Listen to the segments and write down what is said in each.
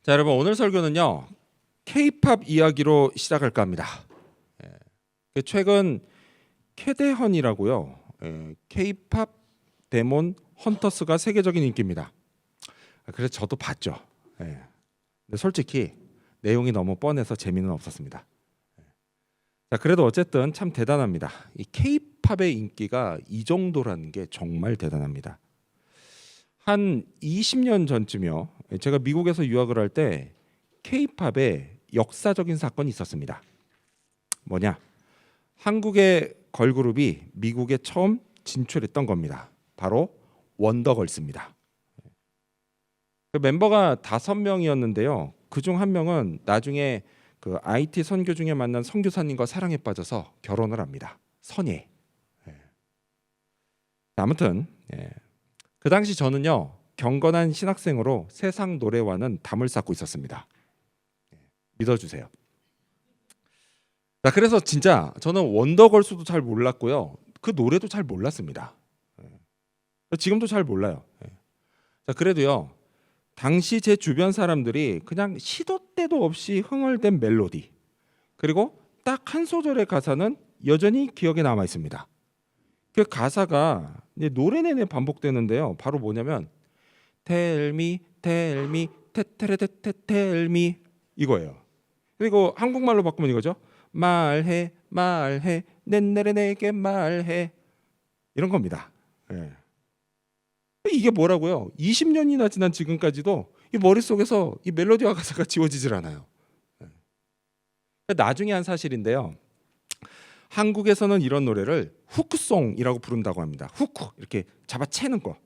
자, 여러분 오늘 설교는요. K-팝 이야기로 시작할까 합니다. 최근 캐대헌이라고요. K-팝 데몬 헌터스가 세계적인 인기입니다. 그래서 저도 봤죠. 근데 솔직히 내용이 너무 뻔해서 재미는 없었습니다. 자, 그래도 어쨌든 참 대단합니다. 이 K-팝의 인기가 이 정도라는 게 정말 대단합니다. 한 20년 전쯤이요. 제가 미국에서 유학을 할 때 K-팝에 역사적인 사건이 있었습니다. 뭐냐? 한국의 걸그룹이 미국에 처음 진출했던 겁니다. 바로 원더걸스입니다. 그 멤버가 5명이었는데요. 그중 한 명은 나중에 그 IT 선교 중에 만난 선교사님과 사랑에 빠져서 결혼을 합니다. 선예. 아무튼 그 당시 저는요. 경건한 신학생으로 세상 노래와는 담을 쌓고 있었습니다. 믿어주세요. 자, 그래서 진짜 저는 원더걸스도 잘 몰랐고요. 그 노래도 잘 몰랐습니다. 지금도 잘 몰라요. 자, 그래도요. 당시 제 주변 사람들이 그냥 시도 때도 없이 흥얼댄 멜로디, 그리고 딱 한 소절의 가사는 여전히 기억에 남아 있습니다. 그 가사가 이제 노래 내내 반복되는데요. 바로 뭐냐면 Tell me, tell me, tell me 이거예요. 그리고 한국말로 바꾸면 이거죠. 말해, 말해, 내내 내게 말해, 이런 겁니다. 이게 뭐라고요? 20년이나 지난 지금까지도 이 머릿속에서 이 멜로디와 가사가 지워지질 않아요. 나중에 한 사실인데요. 한국에서는 이런 노래를 후크송이라고 부른다고 합니다. 후크 이렇게 잡아채는 거,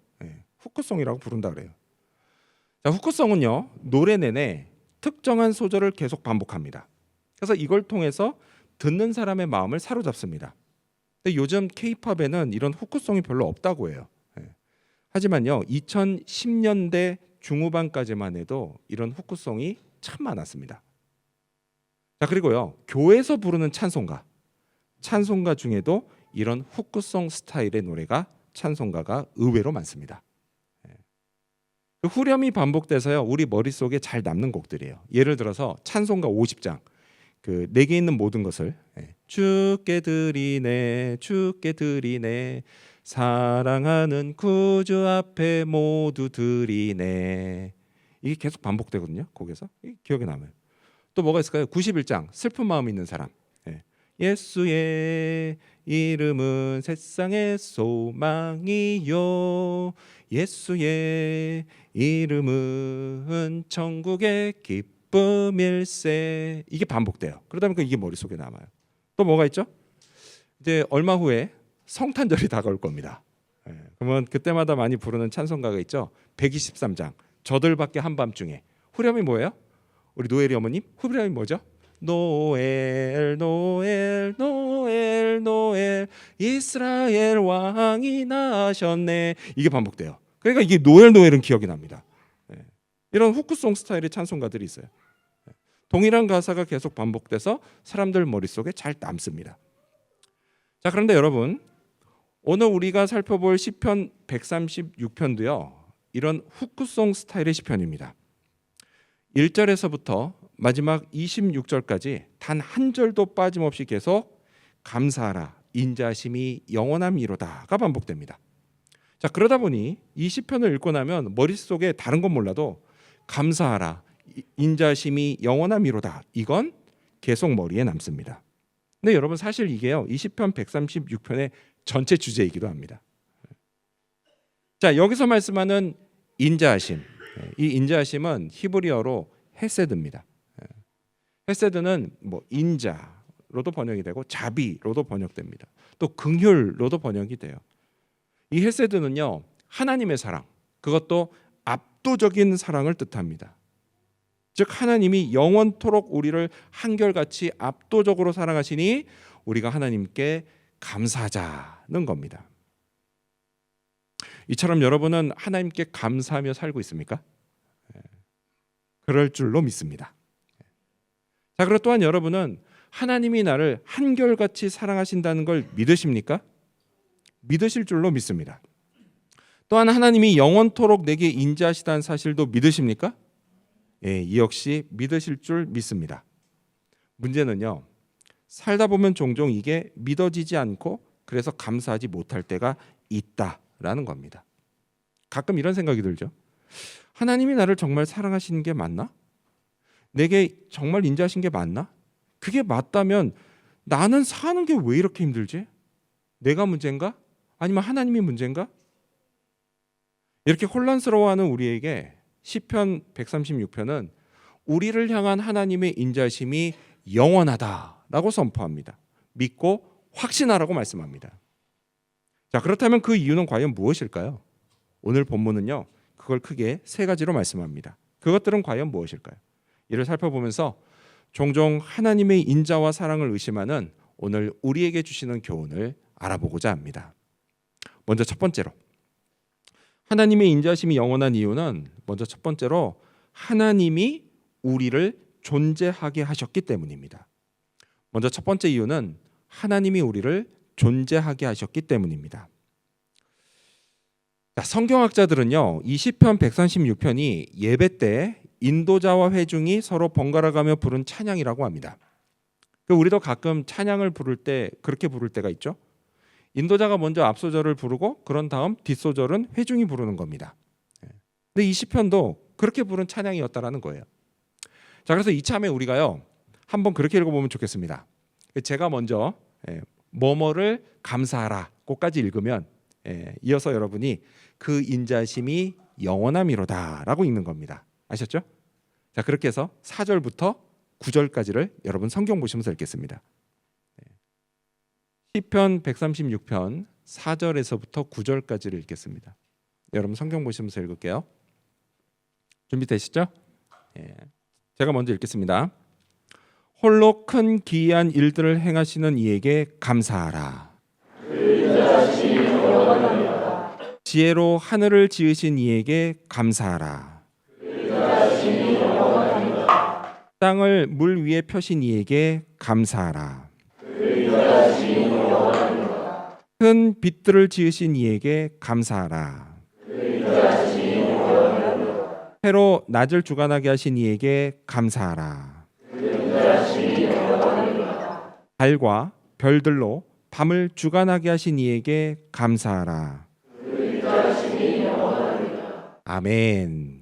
후크송이라고 부른다 그래요. 자, 후크송은요 노래 내내 특정한 소절을 계속 반복합니다. 그래서 이걸 통해서 듣는 사람의 마음을 사로잡습니다. 근데 요즘 K-팝에는 이런 후크송이 별로 없다고 해요. 하지만요 2010년대 중후반까지만 해도 이런 후크송이 참 많았습니다. 자, 그리고요 교회에서 부르는 찬송가 중에도 이런 후크송 스타일의 노래가 찬송가가 의외로 많습니다. 후렴이 반복돼서요 우리 머릿속에 잘 남는 곡들이에요. 예를 들어서 찬송가 50장 그 내게 있는 모든 것을 주께 드리네 주께 드리네 사랑하는 구주 앞에 모두 드리네, 이게 계속 반복되거든요. 곡에서 기억에 남아요. 또 뭐가 있을까요? 91장 슬픈 마음 있는 사람, 예수의 이름은 세상의 소망이요 예수의 이름은 천국의 기쁨일세, 이게 반복돼요. 그러다 보니까 이게 머릿속에 남아요. 또 뭐가 있죠? 이제 얼마 후에 성탄절이 다가올 겁니다. 그러면 그때마다 많이 부르는 찬송가가 있죠. 123장 저들밖에 한밤중에 후렴이 뭐예요? 우리 노엘이 어머님 후렴이 뭐죠? 노엘 노엘 노엘 노엘 이스라엘 왕이 나셨네, 이게 반복돼요. 그러니까 이게 노엘은 기억이 납니다. 이런 후크송 스타일의 찬송가들이 있어요. 동일한 가사가 계속 반복돼서 사람들 머릿속에 잘 남습니다. 자, 그런데 여러분 오늘 우리가 살펴볼 시편 136편도요 이런 후크송 스타일의 시편입니다. 1절에서부터 마지막 26절까지 단 한 절도 빠짐없이 계속 감사하라 인자심이 영원함이로다가 반복됩니다. 자, 그러다 보니 이 시편을 읽고 나면 머릿속에 다른 건 몰라도 감사하라 인자심이 영원함이로다 이건 계속 머리에 남습니다. 근데 여러분 사실 이게요 이 시편 136편의 전체 주제이기도 합니다. 자, 여기서 말씀하는 인자하심, 이 인자하심은 히브리어로 헤세드입니다. 헤세드는 뭐 인자로도 번역이 되고 자비로도 번역됩니다. 또 긍휼로도 번역이 돼요. 이 헤세드는요 하나님의 사랑, 그것도 압도적인 사랑을 뜻합니다. 즉 하나님이 영원토록 우리를 한결같이 압도적으로 사랑하시니 우리가 하나님께 감사하자는 겁니다. 이처럼 여러분은 하나님께 감사하며 살고 있습니까? 그럴 줄로 믿습니다. 자, 그리고 또한 여러분은 하나님이 나를 한결같이 사랑하신다는 걸 믿으십니까? 믿으실 줄로 믿습니다. 또한 하나님이 영원토록 내게 인자하시다는 사실도 믿으십니까? 이 역시 믿으실 줄 믿습니다. 문제는요, 살다 보면 종종 이게 믿어지지 않고 그래서 감사하지 못할 때가 있다라는 겁니다. 가끔 이런 생각이 들죠. 하나님이 나를 정말 사랑하시는 게 맞나? 내게 정말 인자하신 게 맞나? 그게 맞다면 나는 사는 게 왜 이렇게 힘들지? 내가 문제인가? 아니면 하나님이 문제인가? 이렇게 혼란스러워하는 우리에게 시편 136편은 우리를 향한 하나님의 인자심이 영원하다라고 선포합니다. 믿고 확신하라고 말씀합니다. 자, 그렇다면 그 이유는 과연 무엇일까요? 오늘 본문은요, 그걸 크게 세 가지로 말씀합니다. 그것들은 과연 무엇일까요? 이를 살펴보면서 종종 하나님의 인자와 사랑을 의심하는 오늘 우리에게 주시는 교훈을 알아보고자 합니다. 먼저 첫 번째로, 하나님의 인자심이 영원한 이유는 먼저 첫 번째로 하나님이 우리를 존재하게 하셨기 때문입니다. 먼저 첫 번째 이유는 하나님이 우리를 존재하게 하셨기 때문입니다. 자, 성경학자들은요, 이 시편 136편이 예배 때 인도자와 회중이 서로 번갈아가며 부른 찬양이라고 합니다. 우리도 가끔 찬양을 부를 때 그렇게 부를 때가 있죠. 인도자가 먼저 앞소절을 부르고 그런 다음 뒷소절은 회중이 부르는 겁니다. 근데 이 시편도 그렇게 부른 찬양이었다라는 거예요. 자, 그래서 이참에 우리가요, 한번 그렇게 읽어보면 좋겠습니다. 제가 먼저 뭐뭐를 감사하라 꼭까지 읽으면 이어서 여러분이 그 인자심이 영원함이로다라고 읽는 겁니다. 아셨죠? 자, 그렇게 해서 4절부터 9절까지를 여러분 성경 보시면서 읽겠습니다. 시편 136편 4절에서부터 9절까지를 읽겠습니다. 여러분 성경 보시면서 읽을게요. 준비되시죠? 제가 먼저 읽겠습니다. 홀로 큰 기이한 일들을 행하시는 이에게 감사하라. 지혜로 하늘을 지으신 이에게 감사하라. 땅을 물 위에 펴신 이에게 감사하라. 큰 빛들을 지으신 이에게 감사하라. 해로 낮을 주관하게 하신 이에게 감사하라. 달과 별들로 밤을 주관하게 하신 이에게 감사하라. 아멘.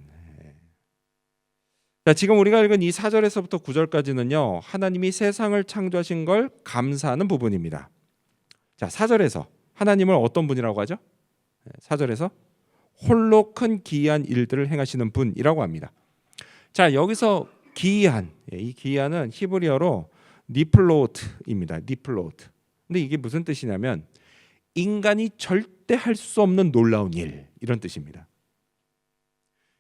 자, 지금 우리가 읽은 이 4절에서부터 9절까지는요, 하나님이 세상을 창조하신 걸 감사하는 부분입니다. 자, 4절에서 하나님을 어떤 분이라고 하죠? 4절에서 홀로 큰 기이한 일들을 행하시는 분이라고 합니다. 자, 여기서 기이한, 이 기이한은 히브리어로 니플로트입니다. 니플로트. 근데 이게 무슨 뜻이냐면 인간이 절대 할 수 없는 놀라운 일, 이런 뜻입니다.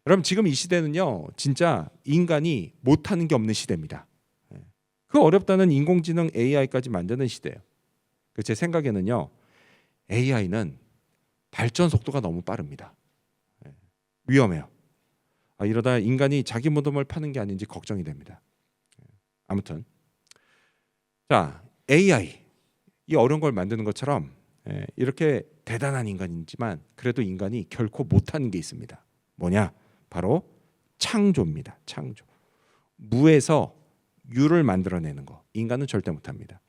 여러분, 지금 이 시대는요, 진짜 인간이 못하는 게 없는 시대입니다. 그 어렵다는 인공지능 AI까지 만드는 시대예요. 제 생각에는요, AI는 발전 속도가 너무 빠릅니다. 위험해요. 이러다 인간이 자기 무덤을 파는 게 아닌지 걱정이 됩니다. 아무튼, 자, AI, 이 어려운 걸 만드는 것처럼 이렇게 대단한 인간이지만 그래도 인간이 결코 못하는 게 있습니다. 뭐냐? 바로 창조입니다. 창조. 무에서 유를 만들어내는 거. 인간은 절대 못합니다.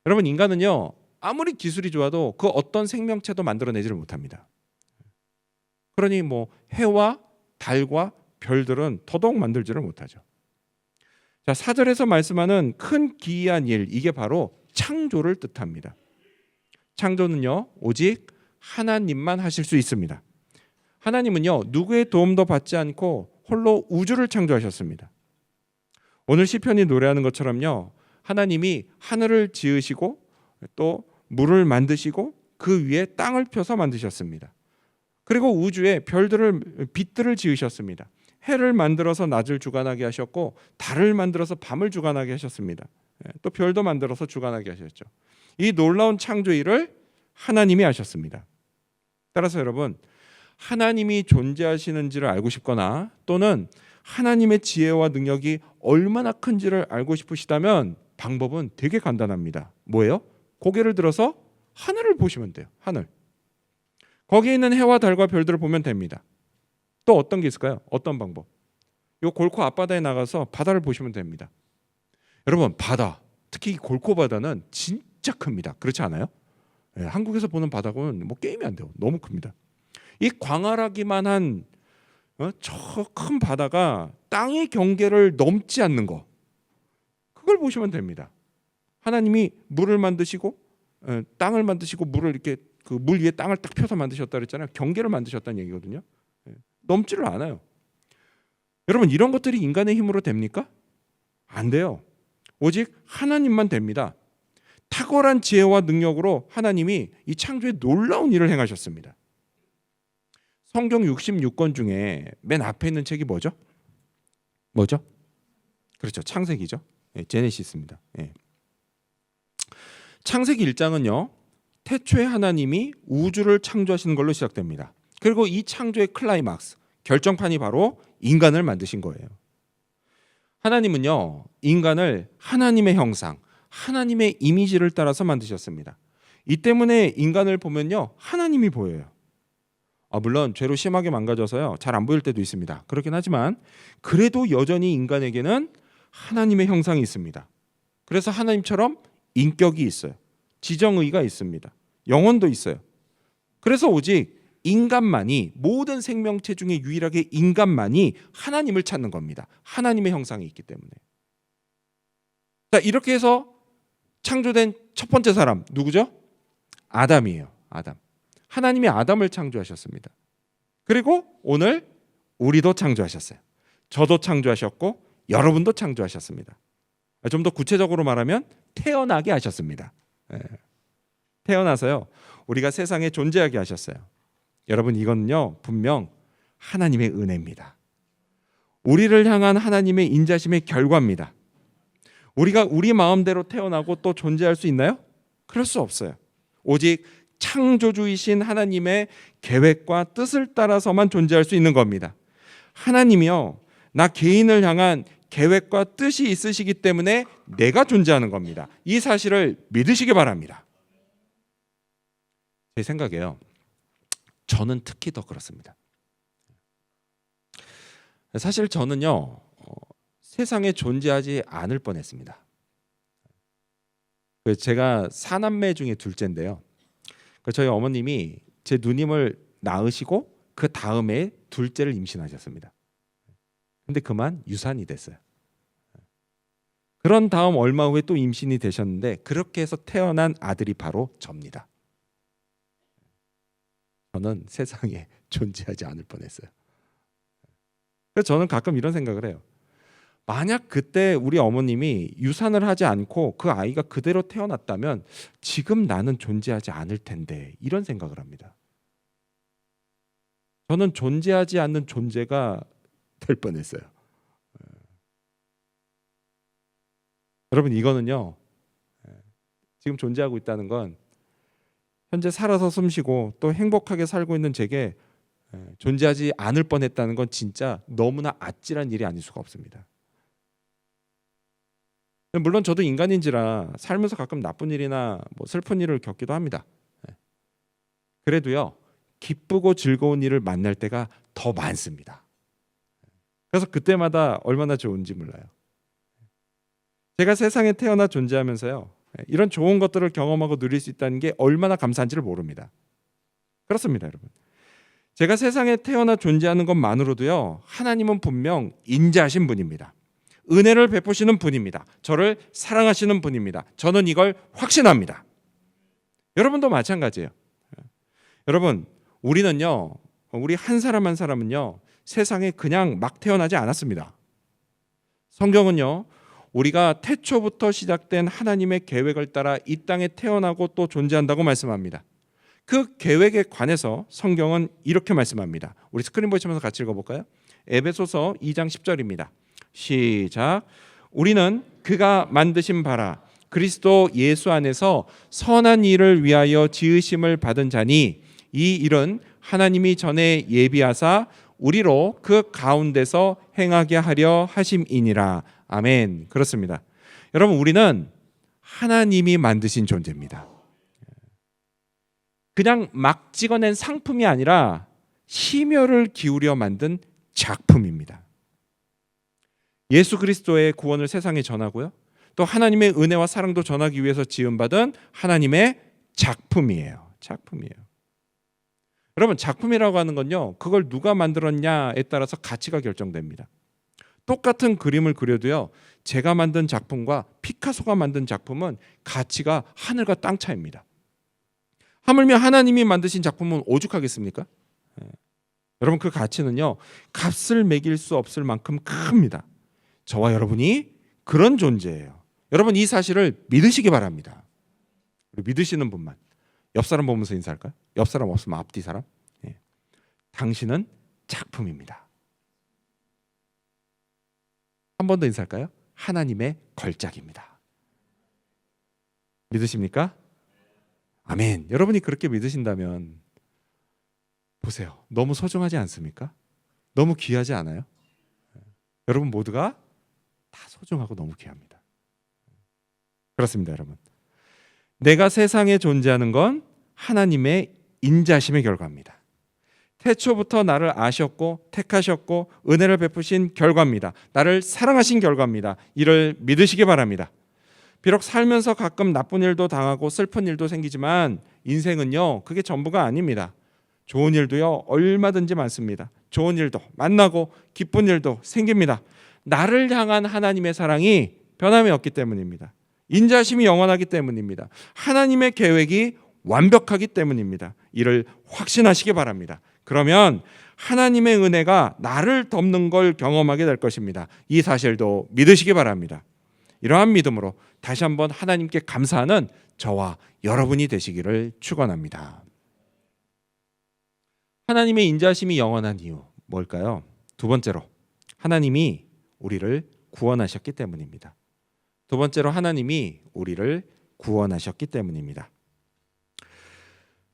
여러분, 인간은요, 아무리 기술이 좋아도 그 어떤 생명체도 만들어내지를 못합니다. 그러니 뭐 해와 달과 별들은 더더욱 만들지를 못하죠. 자, 4절에서 말씀하는 큰 기이한 일, 이게 바로 창조를 뜻합니다. 창조는요, 오직 하나님만 하실 수 있습니다. 하나님은요, 누구의 도움도 받지 않고 홀로 우주를 창조하셨습니다. 오늘 시편이 노래하는 것처럼요, 하나님이 하늘을 지으시고 또 물을 만드시고 그 위에 땅을 펴서 만드셨습니다. 그리고 우주에 별들을, 빛들을 지으셨습니다. 해를 만들어서 낮을 주관하게 하셨고 달을 만들어서 밤을 주관하게 하셨습니다. 또 별도 만들어서 주관하게 하셨죠. 이 놀라운 창조 일을 하나님이 하셨습니다. 따라서 여러분, 하나님이 존재하시는지를 알고 싶거나 또는 하나님의 지혜와 능력이 얼마나 큰지를 알고 싶으시다면 방법은 되게 간단합니다. 뭐예요? 고개를 들어서 하늘을 보시면 돼요. 하늘. 거기에 있는 해와 달과 별들을 보면 됩니다. 또 어떤 게 있을까요? 어떤 방법? 요 골코 앞바다에 나가서 바다를 보시면 됩니다. 여러분, 바다, 특히 이 골코 바다는 진짜 큽니다. 그렇지 않아요? 예, 한국에서 보는 바다는 뭐 게임이 안 돼요. 너무 큽니다. 이 광활하기만 한 저 큰 바다가 땅의 경계를 넘지 않는 거, 그걸 보시면 됩니다. 하나님이 물을 만드시고 땅을 만드시고 물을 이렇게 그 물 위에 땅을 딱 펴서 만드셨다 그랬잖아요. 경계를 만드셨다는 얘기거든요. 넘지를 않아요. 여러분, 이런 것들이 인간의 힘으로 됩니까? 안 돼요. 오직 하나님만 됩니다. 탁월한 지혜와 능력으로 하나님이 이 창조에 놀라운 일을 행하셨습니다. 성경 66권 중에 맨 앞에 있는 책이 뭐죠? 뭐죠? 그렇죠. 창세기죠. 예, 제네시스입니다. 예. 창세기 1장은요. 태초에 하나님이 우주를 창조하시는 걸로 시작됩니다. 그리고 이 창조의 클라이막스, 결정판이 바로 인간을 만드신 거예요. 하나님은요. 인간을 하나님의 형상, 하나님의 이미지를 따라서 만드셨습니다. 이 때문에 인간을 보면요. 하나님이 보여요. 물론 죄로 심하게 망가져서요. 잘 안 보일 때도 있습니다. 그렇긴 하지만 그래도 여전히 인간에게는 하나님의 형상이 있습니다. 그래서 하나님처럼 인격이 있어요. 지정의가 있습니다. 영혼도 있어요. 그래서 오직 인간만이, 모든 생명체 중에 유일하게 인간만이 하나님을 찾는 겁니다. 하나님의 형상이 있기 때문에. 자, 이렇게 해서 창조된 첫 번째 사람 누구죠? 아담이에요. 아담. 하나님이 아담을 창조하셨습니다. 그리고 오늘 우리도 창조하셨어요. 저도 창조하셨고 여러분도 창조하셨습니다. 좀 더 구체적으로 말하면 태어나게 하셨습니다. 태어나서요. 우리가 세상에 존재하게 하셨어요. 여러분, 이건요 분명 하나님의 은혜입니다. 우리를 향한 하나님의 인자심의 결과입니다. 우리가 우리 마음대로 태어나고 또 존재할 수 있나요? 그럴 수 없어요. 오직 창조주이신 하나님의 계획과 뜻을 따라서만 존재할 수 있는 겁니다. 하나님이요, 나 개인을 향한 계획과 뜻이 있으시기 때문에 내가 존재하는 겁니다. 이 사실을 믿으시기 바랍니다. 제 생각에요. 저는 특히 더 그렇습니다. 사실 저는요, 세상에 존재하지 않을 뻔했습니다. 제가 사남매 중에 둘째인데요. 저희 어머님이 제 누님을 낳으시고 그 다음에 둘째를 임신하셨습니다. 근데 그만 유산이 됐어요. 그런 다음 얼마 후에 또 임신이 되셨는데 그렇게 해서 태어난 아들이 바로 접니다. 저는 세상에 존재하지 않을 뻔했어요. 그래서 저는 가끔 이런 생각을 해요. 만약 그때 우리 어머님이 유산을 하지 않고 그 아이가 그대로 태어났다면 지금 나는 존재하지 않을 텐데, 이런 생각을 합니다. 저는 존재하지 않는 존재가 될 뻔했어요. 여러분, 이거는요, 지금 존재하고 있다는 건 현재 살아서 숨쉬고 또 행복하게 살고 있는 제게 존재하지 않을 뻔했다는 건 진짜 너무나 아찔한 일이 아닐 수가 없습니다. 물론 저도 인간인지라 살면서 가끔 나쁜 일이나 뭐 슬픈 일을 겪기도 합니다. 그래도요, 기쁘고 즐거운 일을 만날 때가 더 많습니다. 그래서 그때마다 얼마나 좋은지 몰라요. 제가 세상에 태어나 존재하면서요, 이런 좋은 것들을 경험하고 누릴 수 있다는 게 얼마나 감사한지를 모릅니다. 그렇습니다, 여러분. 제가 세상에 태어나 존재하는 것만으로도요, 하나님은 분명 인자하신 분입니다. 은혜를 베푸시는 분입니다. 저를 사랑하시는 분입니다. 저는 이걸 확신합니다. 여러분도 마찬가지예요. 여러분, 우리는요, 우리 한 사람 한 사람은요, 세상에 그냥 막 태어나지 않았습니다. 성경은요, 우리가 태초부터 시작된 하나님의 계획을 따라 이 땅에 태어나고 또 존재한다고 말씀합니다. 그 계획에 관해서 성경은 이렇게 말씀합니다. 우리 스크린 보시면서 같이 읽어볼까요? 에베소서 2장 10절입니다. 시작. 우리는 그가 만드신 바라 그리스도 예수 안에서 선한 일을 위하여 지으심을 받은 자니 이 일은 하나님이 전에 예비하사 우리로 그 가운데서 행하게 하려 하심이니라. 아멘. 그렇습니다. 여러분, 우리는 하나님이 만드신 존재입니다. 그냥 막 찍어낸 상품이 아니라 심혈을 기울여 만든 작품입니다. 예수 그리스도의 구원을 세상에 전하고요. 또 하나님의 은혜와 사랑도 전하기 위해서 지음받은 하나님의 작품이에요. 작품이에요. 여러분, 작품이라고 하는 건요, 그걸 누가 만들었냐에 따라서 가치가 결정됩니다. 똑같은 그림을 그려도요, 제가 만든 작품과 피카소가 만든 작품은 가치가 하늘과 땅 차이입니다. 하물며 하나님이 만드신 작품은 오죽하겠습니까? 여러분, 그 가치는요, 값을 매길 수 없을 만큼 큽니다. 저와 여러분이 그런 존재예요. 여러분, 이 사실을 믿으시기 바랍니다. 믿으시는 분만. 옆 사람 보면서 인사할까요? 옆 사람 없으면 앞뒤 사람. 당신은 작품입니다. 한 번 더 인사할까요? 하나님의 걸작입니다. 믿으십니까? 아멘. 여러분이 그렇게 믿으신다면 보세요. 너무 소중하지 않습니까? 너무 귀하지 않아요? 여러분 모두가 다 소중하고 너무 귀합니다. 그렇습니다, 여러분. 내가 세상에 존재하는 건 하나님의 인자심의 결과입니다. 태초부터 나를 아셨고 택하셨고 은혜를 베푸신 결과입니다. 나를 사랑하신 결과입니다. 이를 믿으시기 바랍니다. 비록 살면서 가끔 나쁜 일도 당하고 슬픈 일도 생기지만 인생은요, 그게 전부가 아닙니다. 좋은 일도요, 얼마든지 많습니다. 좋은 일도 만나고 기쁜 일도 생깁니다. 나를 향한 하나님의 사랑이 변함이 없기 때문입니다. 인자심이 영원하기 때문입니다. 하나님의 계획이 완벽하기 때문입니다. 이를 확신하시기 바랍니다. 그러면 하나님의 은혜가 나를 덮는 걸 경험하게 될 것입니다. 이 사실도 믿으시기 바랍니다. 이러한 믿음으로 다시 한번 하나님께 감사하는 저와 여러분이 되시기를 축원합니다. 하나님의 인자심이 영원한 이유 뭘까요? 두 번째로 하나님이 우리를 구원하셨기 때문입니다. 두 번째로 하나님이 우리를 구원하셨기 때문입니다.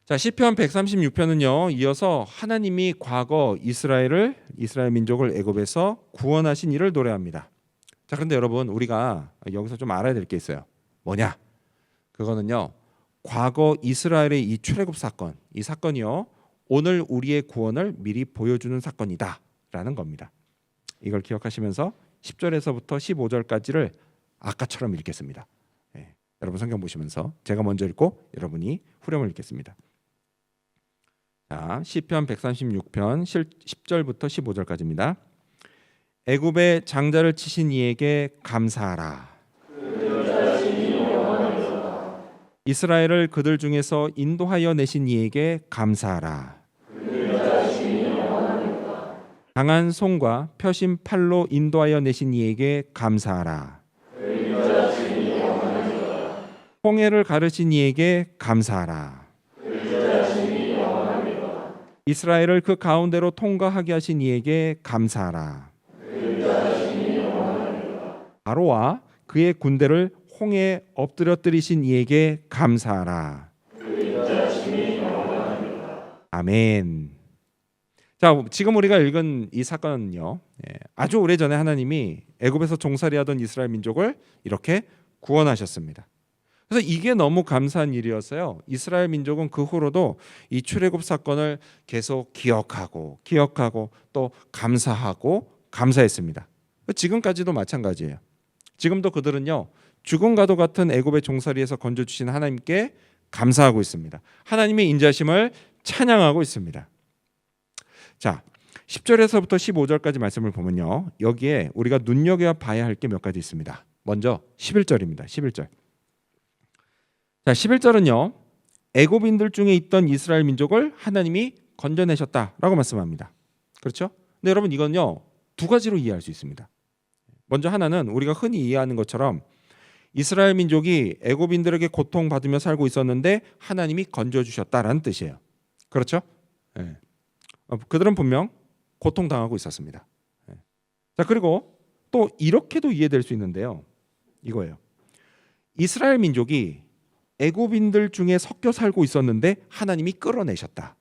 자, 시편 136편은요, 이어서 하나님이 과거 이스라엘 민족을 애굽에서 구원하신 일을 노래합니다. 자, 그런데 여러분, 우리가 여기서 좀 알아야 될 게 있어요. 뭐냐? 그거는요, 과거 이스라엘의 이 출애굽 사건, 이 사건이요, 오늘 우리의 구원을 미리 보여주는 사건이다라는 겁니다. 이걸 기억하시면서 10절에서부터 15절까지를 아까처럼 읽겠습니다. 여러분 성경 보시면서 제가 먼저 읽고 여러분이 후렴을 읽겠습니다. 자, 시편 136편 10절부터 15절까지입니다. 애굽의 장자를 치신 이에게 감사하라. 이스라엘을 그들 중에서 인도하여 내신 이에게 감사하라. 강한 손과 펴신 팔로 인도하여 내신 이에게 감사하라. 홍해를 가르신 이에게 감사하라. 이스라엘을 그 가운데로 통과하게 하신 이에게 감사하라. 바로와 그의 군대를 홍해에 엎드려뜨리신 이에게 감사하라. 아멘. 자, 지금 우리가 읽은 이 사건은요, 아주 오래전에 하나님이 애굽에서 종살이하던 이스라엘 민족을 이렇게 구원하셨습니다. 그래서 이게 너무 감사한 일이었어요. 이스라엘 민족은 그 후로도 이 출애굽 사건을 계속 기억하고 또 감사하고 감사했습니다. 지금까지도 마찬가지예요. 지금도 그들은요, 죽음과도 같은 애굽의 종살이에서 건져주신 하나님께 감사하고 있습니다. 하나님의 인자심을 찬양하고 있습니다. 자, 10절에서부터 15절까지 말씀을 보면요, 여기에 우리가 눈여겨봐야 할 게 몇 가지 있습니다. 먼저 11절입니다. 11절. 자, 11절은요, 애굽인들 중에 있던 이스라엘 민족을 하나님이 건져내셨다라고 말씀합니다. 그렇죠? 근데 여러분, 이건요, 두 가지로 이해할 수 있습니다. 먼저 하나는 우리가 흔히 이해하는 것처럼 이스라엘 민족이 애굽인들에게 고통받으며 살고 있었는데 하나님이 건져주셨다라는 뜻이에요. 그렇죠? 네. 그들은 분명 고통당하고 있었습니다. 네. 자, 그리고 또 이렇게도 이해될 수 있는데요, 이거예요. 이스라엘 민족이 애굽인들 중에 섞여 살고 있었는데 하나님이 끌어내셨다,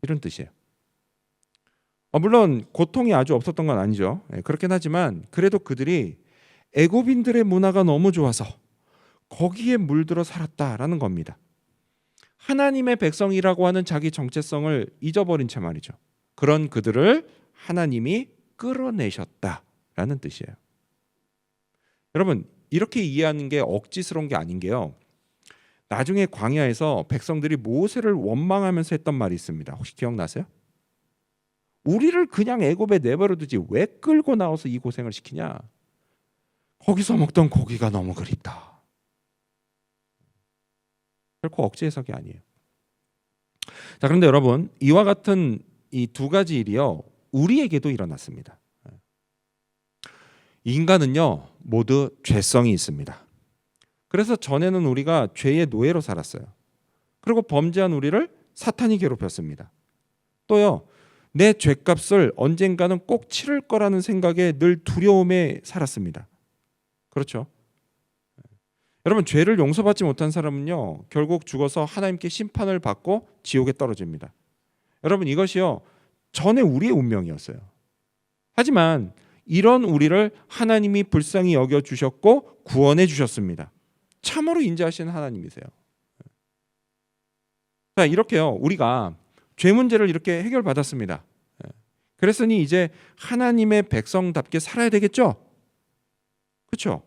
이런 뜻이에요. 물론 고통이 아주 없었던 건 아니죠. 그렇긴 하지만 그래도 그들이 애굽인들의 문화가 너무 좋아서 거기에 물들어 살았다라는 겁니다. 하나님의 백성이라고 하는 자기 정체성을 잊어버린 채 말이죠. 그런 그들을 하나님이 끌어내셨다, 라는 뜻이에요. 여러분, 이렇게 이해하는 게 억지스러운 게 아닌 게요. 나중에 광야에서 백성들이 모세를 원망하면서 했던 말이 있습니다. 혹시 기억나세요? 우리를 그냥 애굽에 내버려 두지 왜 끌고 나와서 이 고생을 시키냐? 거기서 먹던 고기가 너무 그립다. 결코 억지 해석이 아니에요. 자, 그런데 여러분, 이와 같은 이 두 가지 일이요, 우리에게도 일어났습니다. 인간은요 모두 죄성이 있습니다. 그래서 전에는 우리가 죄의 노예로 살았어요. 그리고 범죄한 우리를 사탄이 괴롭혔습니다. 또요, 내 죄값을 언젠가는 꼭 치를 거라는 생각에 늘 두려움에 살았습니다. 그렇죠? 여러분, 죄를 용서받지 못한 사람은요 결국 죽어서 하나님께 심판을 받고 지옥에 떨어집니다. 여러분, 이것이요 전에 우리의 운명이었어요. 하지만 이런 우리를 하나님이 불쌍히 여겨주셨고 구원해 주셨습니다. 참으로 인자하시는 하나님이세요. 자, 이렇게요 우리가 죄 문제를 이렇게 해결받았습니다. 그랬으니 이제 하나님의 백성답게 살아야 되겠죠? 그렇죠?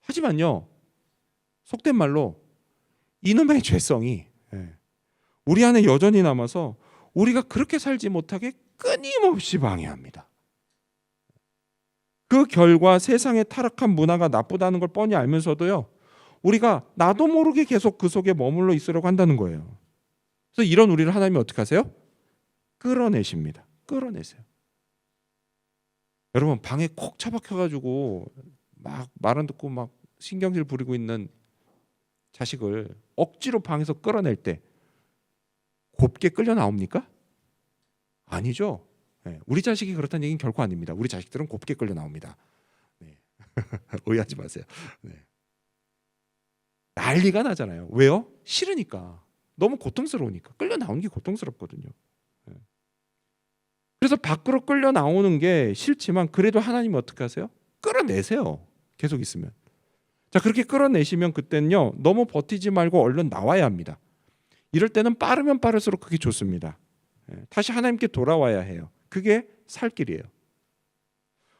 하지만요, 속된 말로 이놈의 죄성이 우리 안에 여전히 남아서 우리가 그렇게 살지 못하게 끊임없이 방해합니다. 그 결과 세상의 타락한 문화가 나쁘다는 걸 뻔히 알면서도요, 우리가 나도 모르게 계속 그 속에 머물러 있으려고 한다는 거예요. 그래서 이런 우리를 하나님이 어떻게 하세요? 끌어내십니다. 끌어내세요. 여러분, 방에 콕 처박혀가지고 막 말 안 듣고 막 신경질 부리고 있는 자식을 억지로 방에서 끌어낼 때 곱게 끌려 나옵니까? 아니죠. 네, 우리 자식이 그렇다는 얘기는 결코 아닙니다. 우리 자식들은 곱게 끌려 나옵니다. 네. 오해하지 마세요. 네. 난리가 나잖아요. 왜요? 싫으니까. 너무 고통스러우니까. 끌려 나오는 게 고통스럽거든요. 네. 그래서 밖으로 끌려 나오는 게 싫지만 그래도 하나님은 어떻게 하세요? 끌어내세요. 계속 있으면. 자, 그렇게 끌어내시면 그때는요 너무 버티지 말고 얼른 나와야 합니다. 이럴 때는 빠르면 빠를수록 그게 좋습니다. 다시 하나님께 돌아와야 해요. 그게 살 길이에요.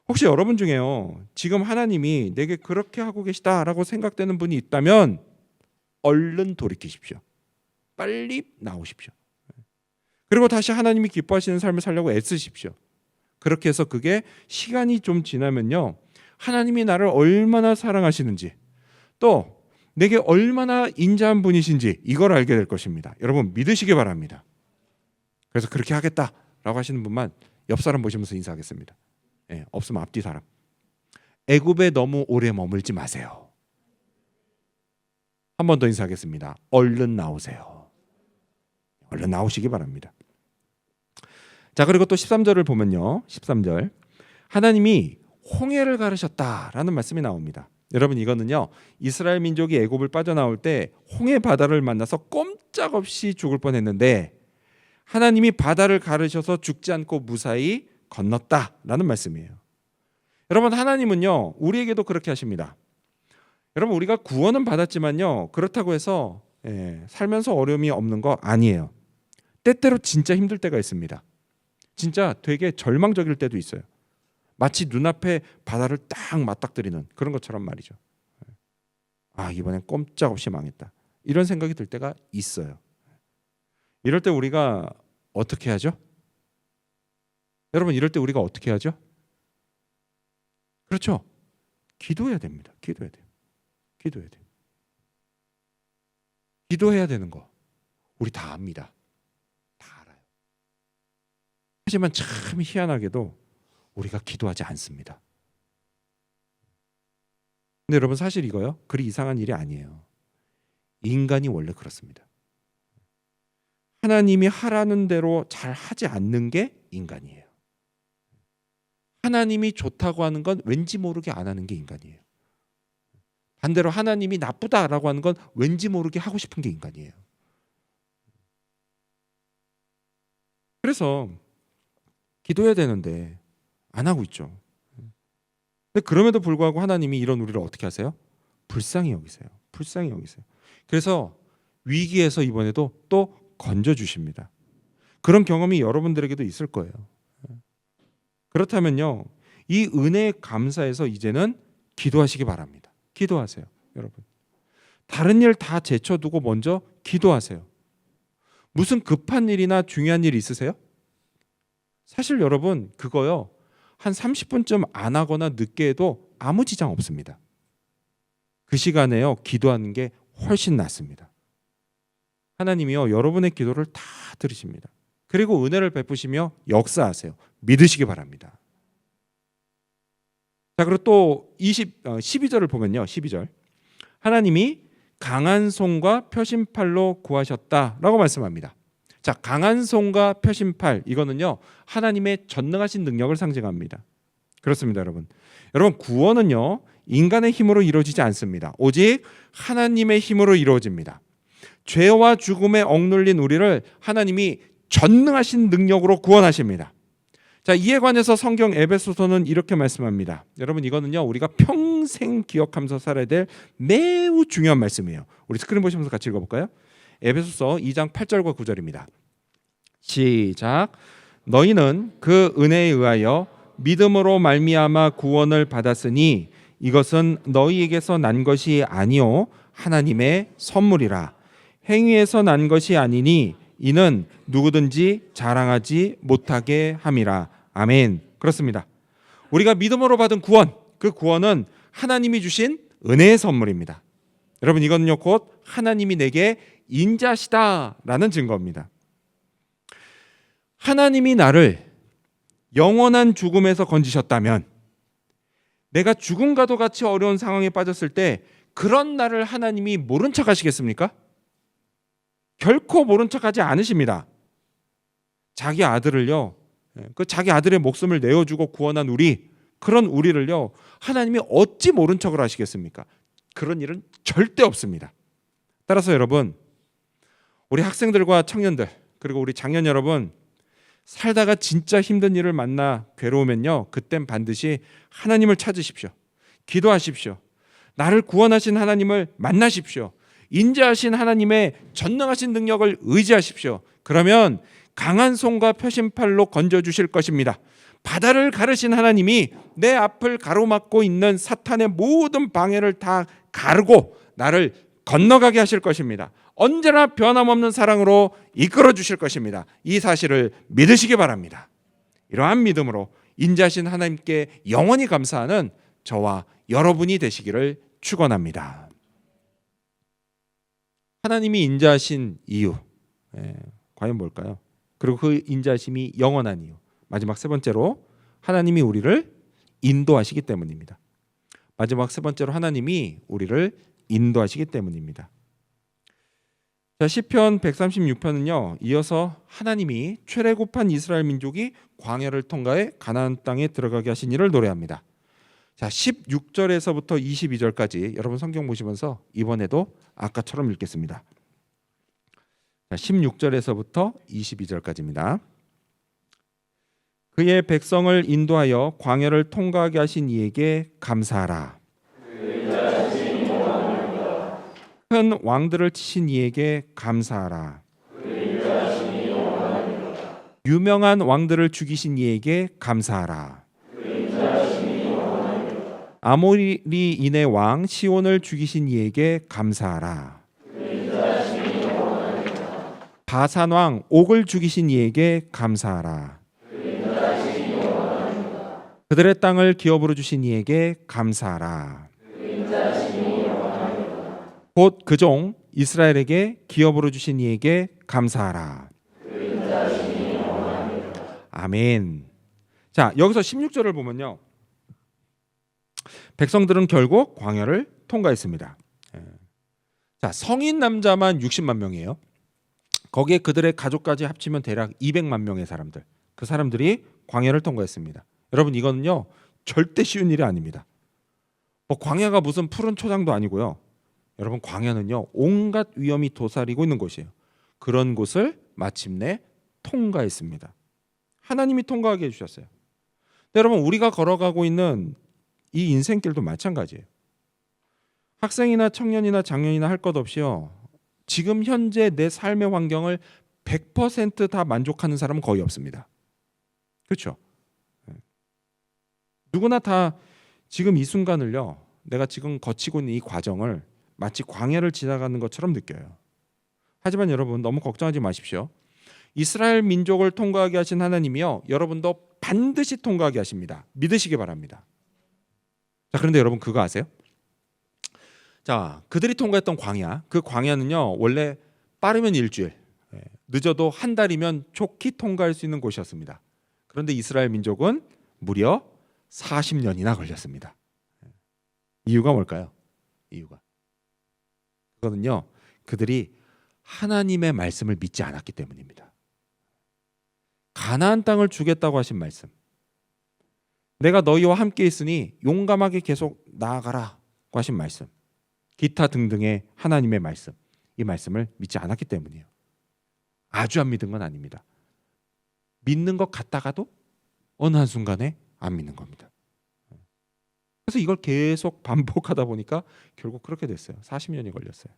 혹시 여러분 중에요 지금 하나님이 내게 그렇게 하고 계시다라고 생각되는 분이 있다면 얼른 돌이키십시오. 빨리 나오십시오. 그리고 다시 하나님이 기뻐하시는 삶을 살려고 애쓰십시오. 그렇게 해서 그게 시간이 좀 지나면요 하나님이 나를 얼마나 사랑하시는지, 또 내게 얼마나 인자한 분이신지 이걸 알게 될 것입니다. 여러분, 믿으시기 바랍니다. 그래서 그렇게 하겠다라고 하시는 분만 옆 사람 보시면서 인사하겠습니다. 없으면 앞뒤 사람. 애굽에 너무 오래 머물지 마세요. 한 번 더 인사하겠습니다. 얼른 나오세요. 얼른 나오시기 바랍니다. 자, 그리고 또 13절을 보면요, 13절 하나님이 홍해를 가르셨다라는 말씀이 나옵니다. 여러분, 이거는요 이스라엘 민족이 애굽을 빠져나올 때 홍해 바다를 만나서 꼼짝없이 죽을 뻔했는데 하나님이 바다를 가르셔서 죽지 않고 무사히 건넜다라는 말씀이에요. 여러분, 하나님은요 우리에게도 그렇게 하십니다. 여러분, 우리가 구원은 받았지만요 그렇다고 해서 살면서 어려움이 없는 거 아니에요. 때때로 진짜 힘들 때가 있습니다. 진짜 되게 절망적일 때도 있어요. 마치 눈앞에 바다를 딱 맞닥뜨리는 그런 것처럼 말이죠. 아, 이번엔 꼼짝없이 망했다, 이런 생각이 들 때가 있어요. 이럴 때 우리가 어떻게 하죠? 여러분, 이럴 때 우리가 어떻게 하죠? 그렇죠. 기도해야 됩니다. 기도해야 돼요. 기도해야 돼요. 기도해야 되는 거 우리 다 압니다. 다 알아요. 하지만 참 희한하게도 우리가 기도하지 않습니다. 근데 여러분, 사실 이거요 그리 이상한 일이 아니에요. 인간이 원래 그렇습니다. 하나님이 하라는 대로 잘 하지 않는 게 인간이에요. 하나님이 좋다고 하는 건 왠지 모르게 안 하는 게 인간이에요. 반대로 하나님이 나쁘다라고 하는 건 왠지 모르게 하고 싶은 게 인간이에요. 그래서 기도해야 되는데 안 하고 있죠. 근데 그럼에도 불구하고 하나님이 이런 우리를 어떻게 하세요? 불쌍히 여기세요. 불쌍히 여기세요. 그래서 위기에서 이번에도 또 건져주십니다. 그런 경험이 여러분들에게도 있을 거예요. 그렇다면요 이 은혜에 감사해서 이제는 기도하시기 바랍니다. 기도하세요, 여러분. 다른 일 다 제쳐두고 먼저 기도하세요. 무슨 급한 일이나 중요한 일 있으세요? 사실 여러분 그거요, 한 30분쯤 안 하거나 늦게 해도 아무 지장 없습니다. 그 시간에요 기도하는 게 훨씬 낫습니다. 하나님이요 여러분의 기도를 다 들으십니다. 그리고 은혜를 베푸시며 역사하세요. 믿으시기 바랍니다. 자, 그리고 또 12절을 보면요, 12절 하나님이 강한 손과 표심팔로 구하셨다라고 말씀합니다. 자, 강한 손과 표심팔, 이거는요 하나님의 전능하신 능력을 상징합니다. 그렇습니다, 여러분. 여러분, 구원은요 인간의 힘으로 이루어지지 않습니다. 오직 하나님의 힘으로 이루어집니다. 죄와 죽음에 억눌린 우리를 하나님이 전능하신 능력으로 구원하십니다. 자, 이에 관해서 성경 에베소서는 이렇게 말씀합니다. 여러분, 이거는요 우리가 평생 기억하면서 살아야 될 매우 중요한 말씀이에요. 우리 스크린 보시면서 같이 읽어볼까요? 에베소서 2장 8절과 9절입니다. 시작. 너희는 그 은혜에 의하여 믿음으로 말미암아 구원을 받았으니 이것은 너희에게서 난 것이 아니요 하나님의 선물이라. 행위에서 난 것이 아니니 이는 누구든지 자랑하지 못하게 함이라. 아멘. 그렇습니다. 우리가 믿음으로 받은 구원, 그 구원은 하나님이 주신 은혜의 선물입니다. 여러분, 이거는요 곧 하나님이 내게 인자시다라는 증거입니다. 하나님이 나를 영원한 죽음에서 건지셨다면, 내가 죽음과도 같이 어려운 상황에 빠졌을 때 그런 나를 하나님이 모른 척 하시겠습니까? 결코 모른 척하지 않으십니다. 자기 아들을요, 그 자기 아들의 목숨을 내어주고 구원한 우리, 그런 우리를요 하나님이 어찌 모른 척을 하시겠습니까? 그런 일은 절대 없습니다. 따라서 여러분, 우리 학생들과 청년들, 그리고 우리 장년 여러분, 살다가 진짜 힘든 일을 만나 괴로우면요 그땐 반드시 하나님을 찾으십시오. 기도하십시오. 나를 구원하신 하나님을 만나십시오. 인자하신 하나님의 전능하신 능력을 의지하십시오. 그러면 강한 손과 표심팔로 건져주실 것입니다. 바다를 가르신 하나님이 내 앞을 가로막고 있는 사탄의 모든 방해를 다 가르고 나를 건너가게 하실 것입니다. 언제나 변함없는 사랑으로 이끌어 주실 것입니다. 이 사실을 믿으시기 바랍니다. 이러한 믿음으로 인자하신 하나님께 영원히 감사하는 저와 여러분이 되시기를 축원합니다. 하나님이 인자하신 이유, 과연 뭘까요? 그리고 그 인자하심이 영원한 이유, 마지막 세 번째로 하나님이 우리를 인도하시기 때문입니다. 마지막 세 번째로 하나님이 우리를 인도하시기 때문입니다. 자, 시편 136편은요 이어서 하나님이 최애굽한 이스라엘 민족이 광야를 통과해 가나안 땅에 들어가게 하신 일을 노래합니다. 자, 16절에서부터 22절까지 여러분 성경 보시면서 이번에도 아까처럼 읽겠습니다. 자, 16절에서부터 22절까지입니다. 그의 백성을 인도하여 광야를 통과하게 하신 이에게 감사하라. 큰 왕들을 치신 이에게 감사하라. 유명한 왕들을 죽이신 이에게 감사하라. 아모리인의 왕 시온을 죽이신 이에게 감사하라. 바산 왕 옥을 죽이신 이에게 감사하라. 그들의 땅을 기업으로 주신 이에게 감사하라. 곧 그 종 이스라엘에게 기업으로 주신 이에게 감사하라. 아멘. 자, 여기서 16절을 보면요, 백성들은 결국 광야를 통과했습니다. 자, 성인 남자만 60만 명이에요. 거기에 그들의 가족까지 합치면 대략 200만 명의 사람들, 그 사람들이 광야를 통과했습니다. 여러분, 이거는요 절대 쉬운 일이 아닙니다. 뭐 광야가 무슨 푸른 초장도 아니고요. 여러분, 광야는요 온갖 위험이 도사리고 있는 곳이에요. 그런 곳을 마침내 통과했습니다. 하나님이 통과하게 해주셨어요. 근데 여러분, 우리가 걸어가고 있는 이 인생길도 마찬가지예요. 학생이나 청년이나 장년이나 할 것 없이요, 지금 현재 내 삶의 환경을 100% 다 만족하는 사람은 거의 없습니다. 그렇죠? 누구나 다 지금 이 순간을요, 내가 지금 거치고 있는 이 과정을 마치 광야를 지나가는 것처럼 느껴요. 하지만 여러분 너무 걱정하지 마십시오. 이스라엘 민족을 통과하게 하신 하나님이요, 여러분도 반드시 통과하게 하십니다. 믿으시기 바랍니다. 자, 그런데 여러분 그거 아세요? 자, 그들이 통과했던 광야, 그 광야는요 원래 빠르면 일주일, 늦어도 한 달이면 좋게 통과할 수 있는 곳이었습니다. 그런데 이스라엘 민족은 무려 40년이나 걸렸습니다. 이유가 뭘까요? 이유가 그거는요, 그들이 하나님의 말씀을 믿지 않았기 때문입니다. 가나안 땅을 주겠다고 하신 말씀, 내가 너희와 함께 있으니 용감하게 계속 나아가라고 하신 말씀, 기타 등등의 하나님의 말씀, 이 말씀을 믿지 않았기 때문이에요. 아주 안 믿은 건 아닙니다. 믿는 것 같다가도 어느 한순간에 안 믿는 겁니다. 그래서 이걸 계속 반복하다 보니까 결국 그렇게 됐어요. 40년이 걸렸어요.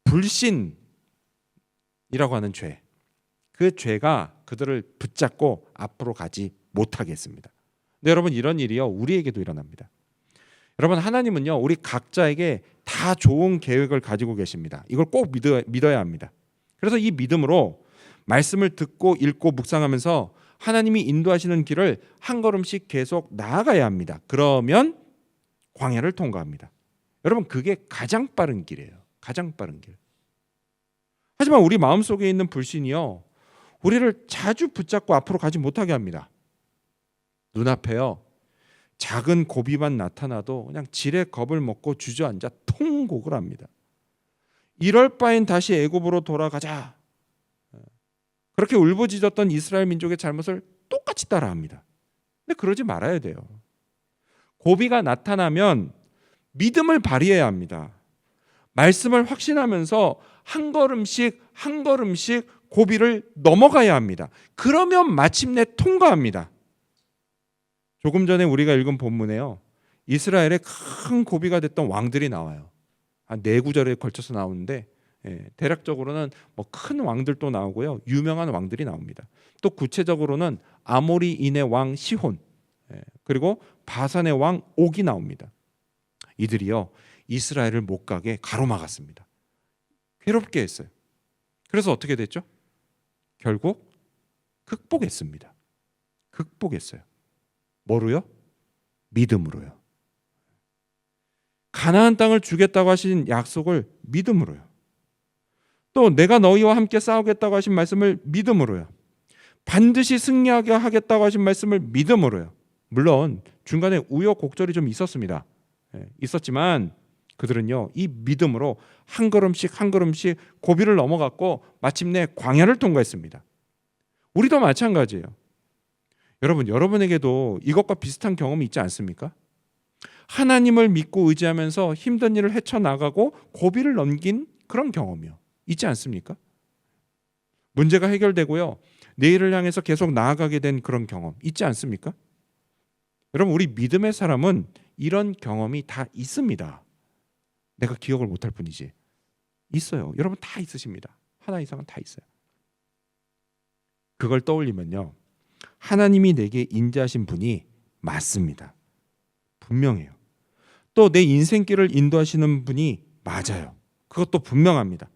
불신이라고 하는 죄, 그 죄가 그들을 붙잡고 앞으로 가지 못하게 했습니다. 근데 여러분 이런 일이요 우리에게도 일어납니다. 여러분 하나님은요 우리 각자에게 다 좋은 계획을 가지고 계십니다. 이걸 꼭 믿어야 합니다. 그래서 이 믿음으로 말씀을 듣고 읽고 묵상하면서 하나님이 인도하시는 길을 한 걸음씩 계속 나아가야 합니다. 그러면 광야를 통과합니다. 여러분 그게 가장 빠른 길이에요. 가장 빠른 길. 하지만 우리 마음속에 있는 불신이요 우리를 자주 붙잡고 앞으로 가지 못하게 합니다. 눈앞에요 작은 고비만 나타나도 그냥 지레 겁을 먹고 주저앉아 통곡을 합니다. 이럴 바엔 다시 애굽으로 돌아가자. 그렇게 울부짖었던 이스라엘 민족의 잘못을 똑같이 따라합니다. 근데 그러지 말아야 돼요. 고비가 나타나면 믿음을 발휘해야 합니다. 말씀을 확신하면서 한 걸음씩 한 걸음씩 고비를 넘어가야 합니다. 그러면 마침내 통과합니다. 조금 전에 우리가 읽은 본문에요 이스라엘의 큰 고비가 됐던 왕들이 나와요. 한 4구절에 걸쳐서 나오는데 대략적으로는 뭐 큰 왕들도 나오고요 유명한 왕들이 나옵니다. 또 구체적으로는 아모리인의 왕 시혼, 그리고 바산의 왕 옥이 나옵니다. 이들이요 이스라엘을 못 가게 가로막았습니다. 괴롭게 했어요. 그래서 어떻게 됐죠? 결국 극복했습니다. 극복했어요. 뭐로요? 믿음으로요. 가나안 땅을 주겠다고 하신 약속을 믿음으로요. 또 내가 너희와 함께 싸우겠다고 하신 말씀을 믿음으로요. 반드시 승리하게 하겠다고 하신 말씀을 믿음으로요. 물론 중간에 우여곡절이 좀 있었습니다. 있었지만 그들은요 이 믿음으로 한 걸음씩 한 걸음씩 고비를 넘어갔고 마침내 광야를 통과했습니다. 우리도 마찬가지예요. 여러분, 여러분에게도 이것과 비슷한 경험이 있지 않습니까? 하나님을 믿고 의지하면서 힘든 일을 헤쳐나가고 고비를 넘긴 그런 경험이요. 있지 않습니까? 문제가 해결되고요. 내일을 향해서 계속 나아가게 된 그런 경험 있지 않습니까? 여러분, 우리 믿음의 사람은 이런 경험이 다 있습니다. 내가 기억을 못할 뿐이지. 있어요. 여러분 다 있으십니다. 하나 이상은 다 있어요. 그걸 떠올리면요. 하나님이 내게 인자하신 분이 맞습니다. 분명해요. 또 내 인생길을 인도하시는 분이 맞아요. 그것도 분명합니다.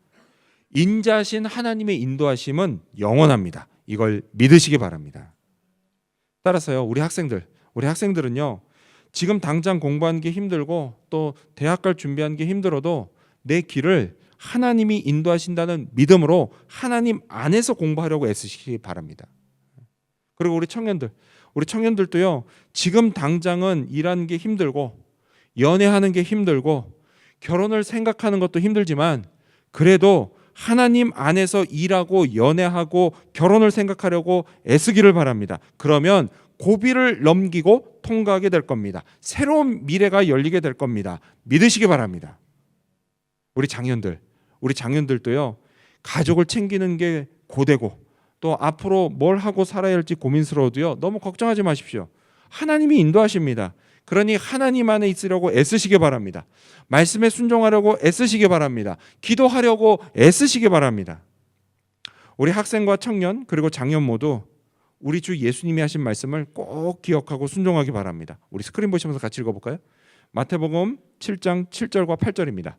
인자하신 하나님의 인도하심은 영원합니다. 이걸 믿으시기 바랍니다. 따라서요, 우리 학생들은요, 지금 당장 공부하는 게 힘들고 또 대학 갈 준비하는 게 힘들어도 내 길을 하나님이 인도하신다는 믿음으로 하나님 안에서 공부하려고 애쓰시기 바랍니다. 그리고 우리 청년들도요, 지금 당장은 일하는 게 힘들고 연애하는 게 힘들고 결혼을 생각하는 것도 힘들지만 그래도 하나님 안에서 일하고 연애하고 결혼을 생각하려고 애쓰기를 바랍니다. 그러면 고비를 넘기고 통과하게 될 겁니다. 새로운 미래가 열리게 될 겁니다. 믿으시기 바랍니다. 우리 장년들도요, 가족을 챙기는 게 고되고 또 앞으로 뭘 하고 살아야 할지 고민스러워도요, 너무 걱정하지 마십시오. 하나님이 인도하십니다. 그러니 하나님 안에 있으려고 애쓰시기 바랍니다. 말씀에 순종하려고 애쓰시기 바랍니다. 기도하려고 애쓰시기 바랍니다. 우리 학생과 청년 그리고 장년 모두 우리 주 예수님이 하신 말씀을 꼭 기억하고 순종하기 바랍니다. 우리 스크린 보시면서 같이 읽어볼까요? 마태복음 7장 7절과 8절입니다.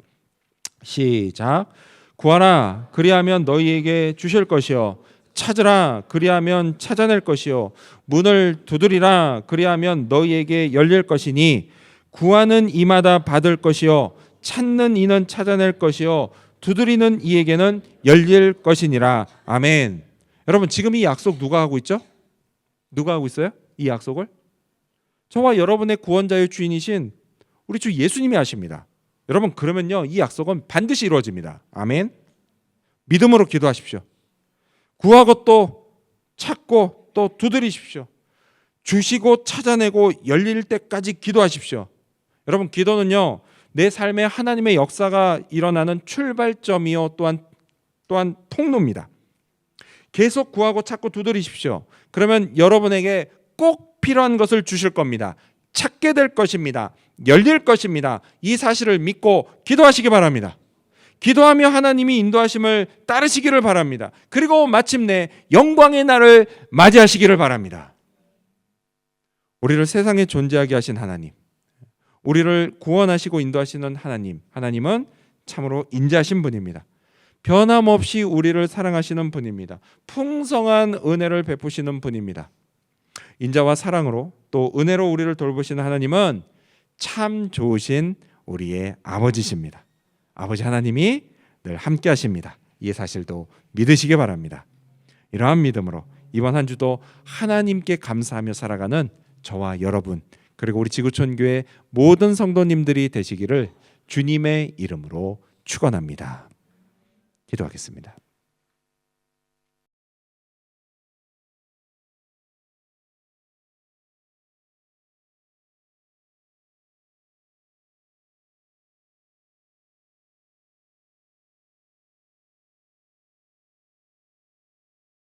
시작. 구하라 그리하면 너희에게 주실 것이요 찾으라 그리하면 찾아낼 것이요 문을 두드리라 그리하면 너희에게 열릴 것이니 구하는 이마다 받을 것이요 찾는 이는 찾아낼 것이요 두드리는 이에게는 열릴 것이니라. 아멘. 여러분 지금 이 약속 누가 하고 있죠? 누가 하고 있어요? 이 약속을? 저와 여러분의 구원자의 주인이신 우리 주 예수님이 하십니다. 여러분 그러면요 이 약속은 반드시 이루어집니다. 아멘. 믿음으로 기도하십시오. 구하고 또 찾고 또 두드리십시오. 주시고 찾아내고 열릴 때까지 기도하십시오. 여러분 기도는요 내 삶에 하나님의 역사가 일어나는 출발점이요 또한 통로입니다. 계속 구하고 찾고 두드리십시오. 그러면 여러분에게 꼭 필요한 것을 주실 겁니다. 찾게 될 것입니다. 열릴 것입니다. 이 사실을 믿고 기도하시기 바랍니다. 기도하며 하나님이 인도하심을 따르시기를 바랍니다. 그리고 마침내 영광의 날을 맞이하시기를 바랍니다. 우리를 세상에 존재하게 하신 하나님, 우리를 구원하시고 인도하시는 하나님은 참으로 인자하신 분입니다. 변함없이 우리를 사랑하시는 분입니다. 풍성한 은혜를 베푸시는 분입니다. 인자와 사랑으로 또 은혜로 우리를 돌보시는 하나님은 참 좋으신 우리의 아버지십니다. 아버지 하나님이 늘 함께 하십니다. 이 사실도 믿으시기 바랍니다. 이러한 믿음으로 이번 한 주도 하나님께 감사하며 살아가는 저와 여러분 그리고 우리 지구촌교회 모든 성도님들이 되시기를 주님의 이름으로 축원합니다. 기도하겠습니다.